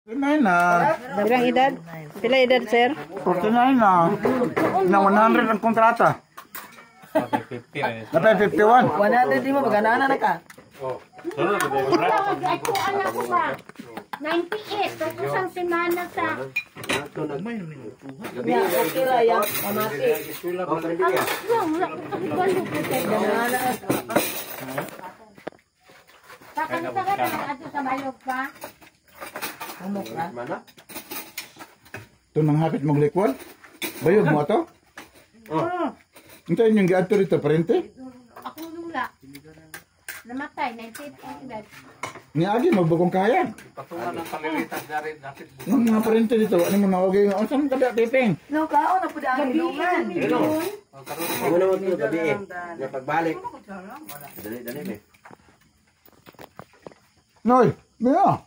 49 na. Ilang edad? Pila edad, sir? 49 na. Na 100 ang kontrata. Napay 51. 100 di mo, magana na ka. Ako anak ko ba? 98. Tapos ang semana sa... Ya, okay ra ya, mamati. Wala ko kabalo ko tayo. Kakanita ka na ato sa bayog pa? Ano ka? Ito nang hapit mong likwal. Bayog mo ito? Hintayin yung gato rito, parente? Ako lula. Namatay, 98 ang edad. Niagi, magbagong kaya. Patungan ng palilitas na rin natin. Nung mga parente dito, ano mo na, okay, saan ka ba, Piping? No, kao na po daan ilungan. Ano naman ito gabi eh. Yung pagbalik. Dali, eh. Noy, Mia.